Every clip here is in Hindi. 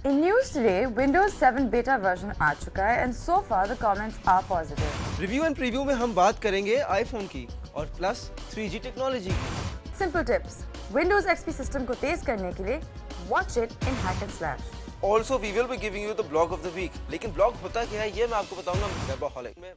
In news today, Windows 7 beta version आ चुका है and so far the comments are positive. Review and preview में हम बात करेंगे आईफोन की और प्लस 3G टेक्नोलॉजी की। Simple tips. Windows XP system को तेज करने के लिए watch it in hack and slash. Also we will be giving you the blog of the week. लेकिन blog होता क्या है ये मैं आपको बताऊंगा Webaholic में।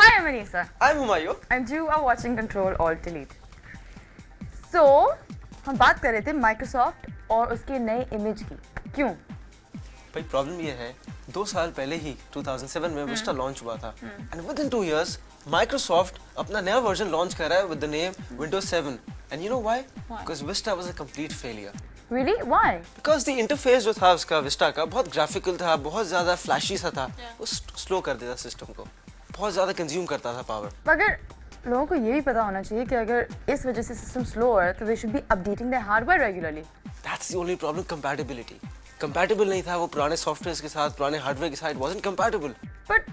Hi, I'm Anisa. I'm Humayun. And you are watching Control Alt Delete. So, हम बात कर रहे थे Microsoft और उसके नए इमेज की। क्यों? भाई प्रॉब्लम ये है 2 साल पहले ही 2007 में Vista लॉन्च हुआ था and within 2 years Microsoft अपना नया वर्जन लॉन्च कर रहा है with the name Windows 7 and you know why? Because Vista was a complete failure. Really? Why? Because the interface जो था उसका Vista का बहुत ग्राफिकल था, बहुत ज़्यादा फ्लैशी सा था, वो स्लो कर देता सिस्टम को, बहुत ज़्यादा कंज्यूम करता था पावर। मगर लोगों को ये भी पता होना चाहिए कि अगर इस वजह से सिस्टम स्लो है तो they should be updating their hardware regularly. That's the only problem, compatibility. Compatible नहीं था वो पुराने सॉफ्टवेयर के साथ, पुराने हार्डवेयर के साथ, it wasn't compatible. But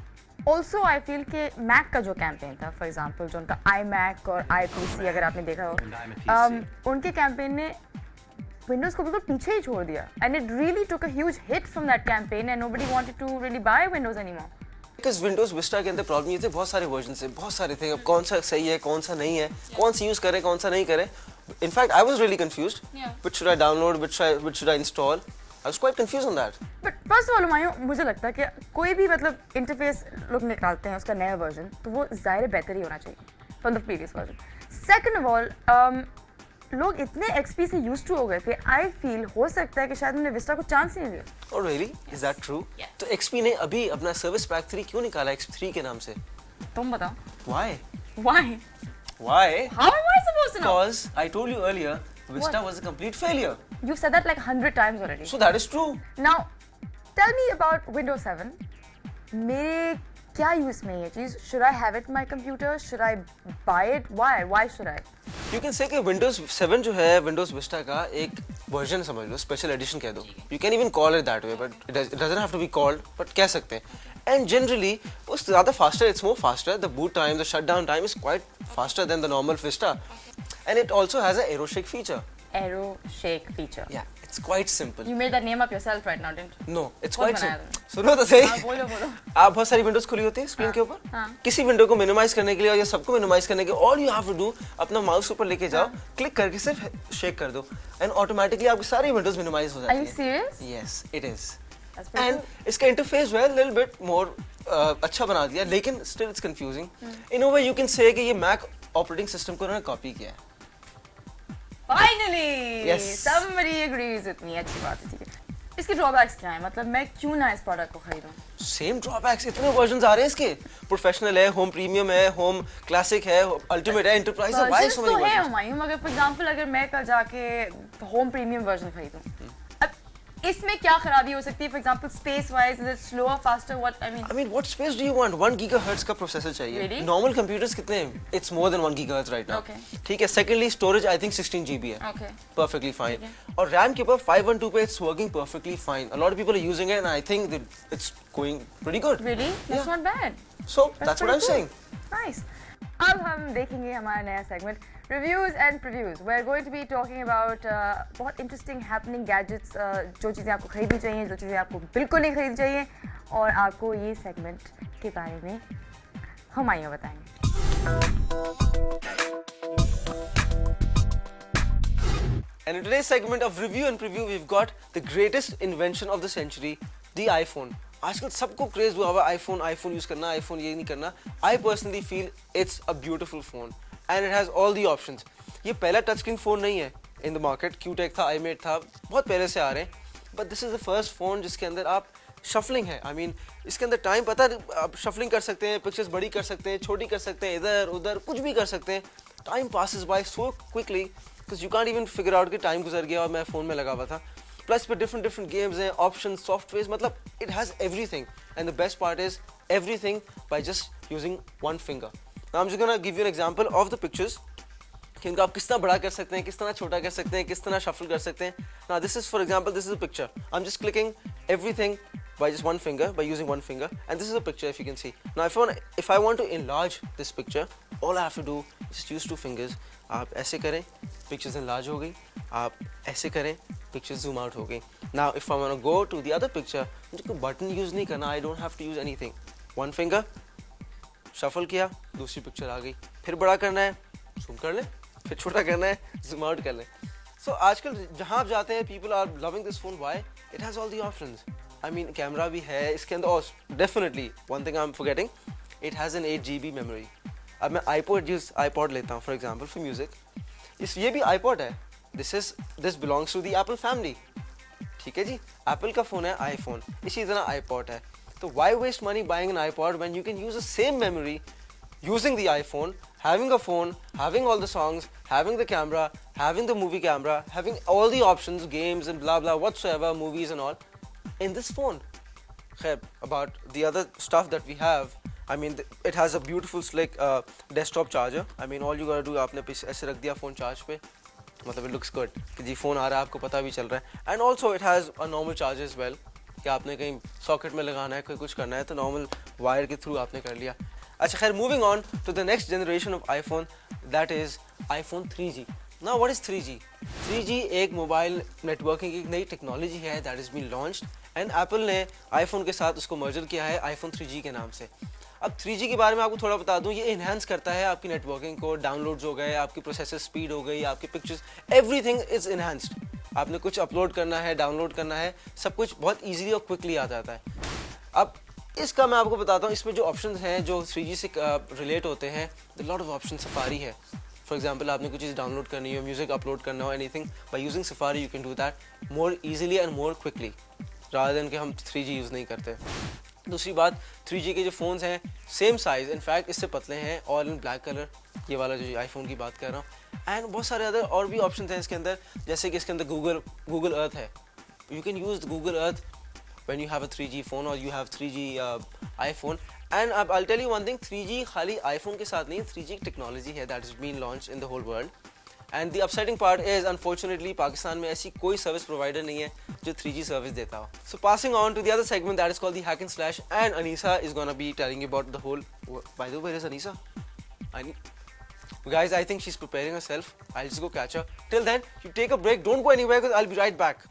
also I feel कि Mac का जो कैंपेन था, for example, जो उनका iMac और iPC अगर आपने देखा हो, उनके कैंपेन ने Windows को बिल्कुल पीछे ही छोड़ दिया, and it really took a huge hit from that campaign, and nobody wanted to really buy Windows anymore. Because Windows Vista के अंदर प्रॉब्लम ये थे, बहुत सारे वर्जन थे, बहुत सारे थे, अब कौन सा सही है, कौन सा नहीं है, कौन सा यूज करे, कौन सा नहीं करे. In fact, I was really confused. Which should I download, which should I install? I was quite confused on that. But first of all, Humayun, मुझे लगता है कि कोई भी मतलब इंटरफेस लोग निकालते हैं उसका नया वर्जन, तो वो ज़ाहिर बेहतर ही होना चाहिए from the previous version. Second of all, लोग इतने XP से used to हो गए थे, I feel हो सकता है कि शायद उन्हें Vista को चांस ही नहीं दिया. Oh really? Is that true? तो XP ने अभी अपना सर्विस पैक 3 क्यों निकाला XP3 के नाम से? तुम बताओ. Why? Why? Why? How am I supposed to know? Because I told you earlier, Vista was a complete failure. You've said that like 100 times already. So that is true. Now, tell me about Windows 7. मेरे क्या यूज़ में ये चीज़? Should I have it in my computer? Should I buy it? Why? Why should I? You can say कि Windows 7 जो है Windows Vista का एक वर्जन समझ लो, स्पेशल एडिशन कह दो. You can even call it that way, but it doesn't have to be called. But कह सकते हैं. And generally, वो ज़्यादा faster. It's more faster. The boot time, the shutdown time is quite faster than the normal Vista. And it also has an AeroShake feature. AeroShake feature. Yeah, it's quite simple. You made that name up yourself right now, didn't you? No, it's कौन quite बनाया simple. तुमने? सुनो तो सही. हाँ, बोलो. आप बहुत सारी विंडोज खुली होती है स्क्रीन के ऊपर. किसी विंडो को मिनिमाइज करने के लिए और या सबको मिनिमाइज करने के लिए all you have to do अपना माउस ऊपर लेके जाओ, क्लिक करके सिर्फ शेक कर दो एंड ऑटोमेटिकली आपकी सारी विंडोज मिनिमाइज हो जाती Are है. you serious? Yes, it is. That's pretty and cool. इसका इंटरफेस जो है लिटिल बिट मोर अच्छा बना दिया, लेकिन still it's confusing. In a way you can say कि ये मैक ऑपरेटिंग सिस्टम को उन्होंने कॉपी किया है. Finally, Yes. somebody agrees with me. अच्छी बात है, ठीक है. इसके ड्रॉबैक्स क्या हैं? मतलब मैं क्यों ना इस प्रोडक्ट को खरीदूं? सेम ड्रॉबैक्स, इतने वर्जन्स आ रहे हैं इसके. प्रोफेशनल है, होम प्रीमियम है, होम क्लासिक है, अल्टीमेट है, एंटरप्राइज है. व्हाई सो मेनी तो है वर्जन्स? हुमायूं, मगर फॉर एग्जांपल अगर मैं कल जाके होम प्रीमियम वर्जन खरीदूं, अब इसमें क्या खराबी हो सकती है? For example space wise, is it slower, faster, what I mean? what space do you want? 1 gigahertz का प्रोसेसर चाहिए. Really? Normal computers कितने हैं? It's more than 1 gigahertz right now. Okay. ठीक है. Secondly, storage I think 16 GB है. Okay. Perfectly fine. और RAM के ऊपर 512 पे it's working perfectly fine. A lot of people are using it and I think that it's going pretty good. Really? That's not bad. So that's what I'm saying. Nice. अब हम देखेंगे हमारा नया segment reviews and previews. We are going to be talking about बहुत इंटरेस्टिंग हैपनिंग गैजेट्स, जो चीज़ें आपको खरीदनी चाहिए, जो चीज़ें आपको बिल्कुल नहीं खरीदनी चाहिए, और आपको ये सेगमेंट के बारे में हुमायूं बताएंगे. And in today's segment of review and preview, we've got the greatest invention of the century, the iPhone. आजकल सबको क्रेज हुआ हुआ आईफोन यूज करना, आईफोन ये नहीं करना. I personally feel it's a beautiful phone and it has all the options. ये पहला टच स्क्रीन फोन नहीं है इन द मार्केट. क्यूटेक था, आईमेट था, बहुत पहले से आ रहे हैं, but this is the first phone जिसके अंदर आप शफलिंग है. आई मीन इसके अंदर टाइम पता है, आप शफलिंग कर सकते हैं, पिक्चर्स बड़ी कर सकते हैं, छोटी कर सकते हैं, इधर उधर कुछ भी कर सकते हैं. Time passes by so quickly because you can't even figure out कि टाइम गुजर गया और मैं फ़ोन में लगा हुआ था. प्लस पे डिफरेंट गेम्स हैं, ऑप्शन, सॉफ्टवेयर, मतलब it has everything and the best part is everything by just using one finger. Now I'm just gonna give you an example of the pictures. कि इनको आप किस तरह बड़ा कर सकते हैं, किस तरह छोटा कर सकते हैं, किस तरह शफल कर सकते हैं. Now this is, for example, this is a picture. I'm just clicking everything by just one finger, by using one finger, and this is a picture, if you can see. Now if I want to enlarge this picture, all I have to do is just use two fingers. आप ऐसे करें, pictures enlarge हो गई. आप ऐसे करें, pictures zoom out हो गई. Now if I want to go to the other picture, मुझे कोई button use नहीं करना. I don't have to use anything. One finger, shuffle किया, दूसरी picture आ गई. फिर बड़ा करना है, zoom कर लें. फिर छोटा करना है, zoom out कर लें. So आजकल जहाँ आप जाते हैं, people are loving this phone. Why? It has all the options. I mean, camera भी है इसके अंदर. और definitely one thing I'm forgetting, it has an 8 GB memory. अब मैं iPod लेता हूँ, for example, for music. ये भी iPod है. This belongs to the Apple family. ठीक है जी, Apple का phone है iPhone. इसी तरह iPod है. तो why waste money buying an iPod when you can use the same memory using the iPhone, having a phone, having all the songs, having the camera, having the movie camera, having all the options, games and blah blah whatsoever, movies and all, in this phone. Khair, about the other stuff that we have, I mean, it has a beautiful slick desktop charger. I mean, all you gotta do, आपने ऐसे रख दिया phone charge पे, मतलब it looks good कि जी phone आ रहा है, आपको पता भी चल रहा है. And also it has a normal charger as well, कि आपने कहीं सॉकेट में लगाना है, कोई कुछ करना है तो नॉर्मल वायर के थ्रू आपने कर लिया. अच्छा खैर, moving on to the next generation of iPhone, that is iPhone 3G. Now what is 3G? 3G एक मोबाइल नेटवर्किंग की एक नई टेक्नोलॉजी है that is been launched, and Apple ने आईफोन के साथ उसको मर्जर किया है आईफोन 3G के नाम से. अब 3G के बारे में आपको थोड़ा बता दूं, ये इन्हांस करता है आपकी नेटवर्किंग को. डाउनलोड्स हो गए, आपकी प्रोसेसर स्पीड हो गई, आपकी पिक्चर्स, एवरीथिंग इज़ इन्हांस्ड. आपने कुछ अपलोड करना है, डाउनलोड करना है, सब कुछ बहुत ईजिली और क्विकली आ जाता है. अब इसका मैं आपको बताता हूँ, इसमें जो ऑप्शंस हैं जो 3G से रिलेट होते हैं, लॉट ऑफ ऑप्शन. सफारी है, फॉर एग्जांपल आपने कुछ चीज़ डाउनलोड करनी हो, म्यूजिक अपलोड करना हो, anything, by using safari you can do that more easily and more quickly, rather than कि हम 3G यूज़ नहीं करते. दूसरी बात, 3G के जो फ़ोन्स हैं सेम साइज़, इनफैक्ट इससे पतले हैं, ऑल इन ब्लैक कलर, ये वाला जो आईफोन की बात कर रहा हूँ. एंड बहुत सारे अदर और भी ऑप्शन हैं इसके अंदर, जैसे कि इसके अंदर गूगल अर्थ है. You can use Google Earth when you have a 3G phone or you have 3G iPhone. And I'll tell you one thing, 3G खाली iPhone के साथ नहीं, 3G technology है that is being launched in the whole world. And the upsetting part is, unfortunately, Pakistan में ऐसी कोई सर्विस प्रोवाइडर नहीं है जो 3G सर्विस देता हो. So passing on to the other segment that is called the Hack and Slash, and Anisa is gonna be telling you about the whole. By the way, where is Anisa? Guys, I think she's preparing herself. I'll just go catch her. Till then, you take a break. Don't go anywhere because I'll be right back.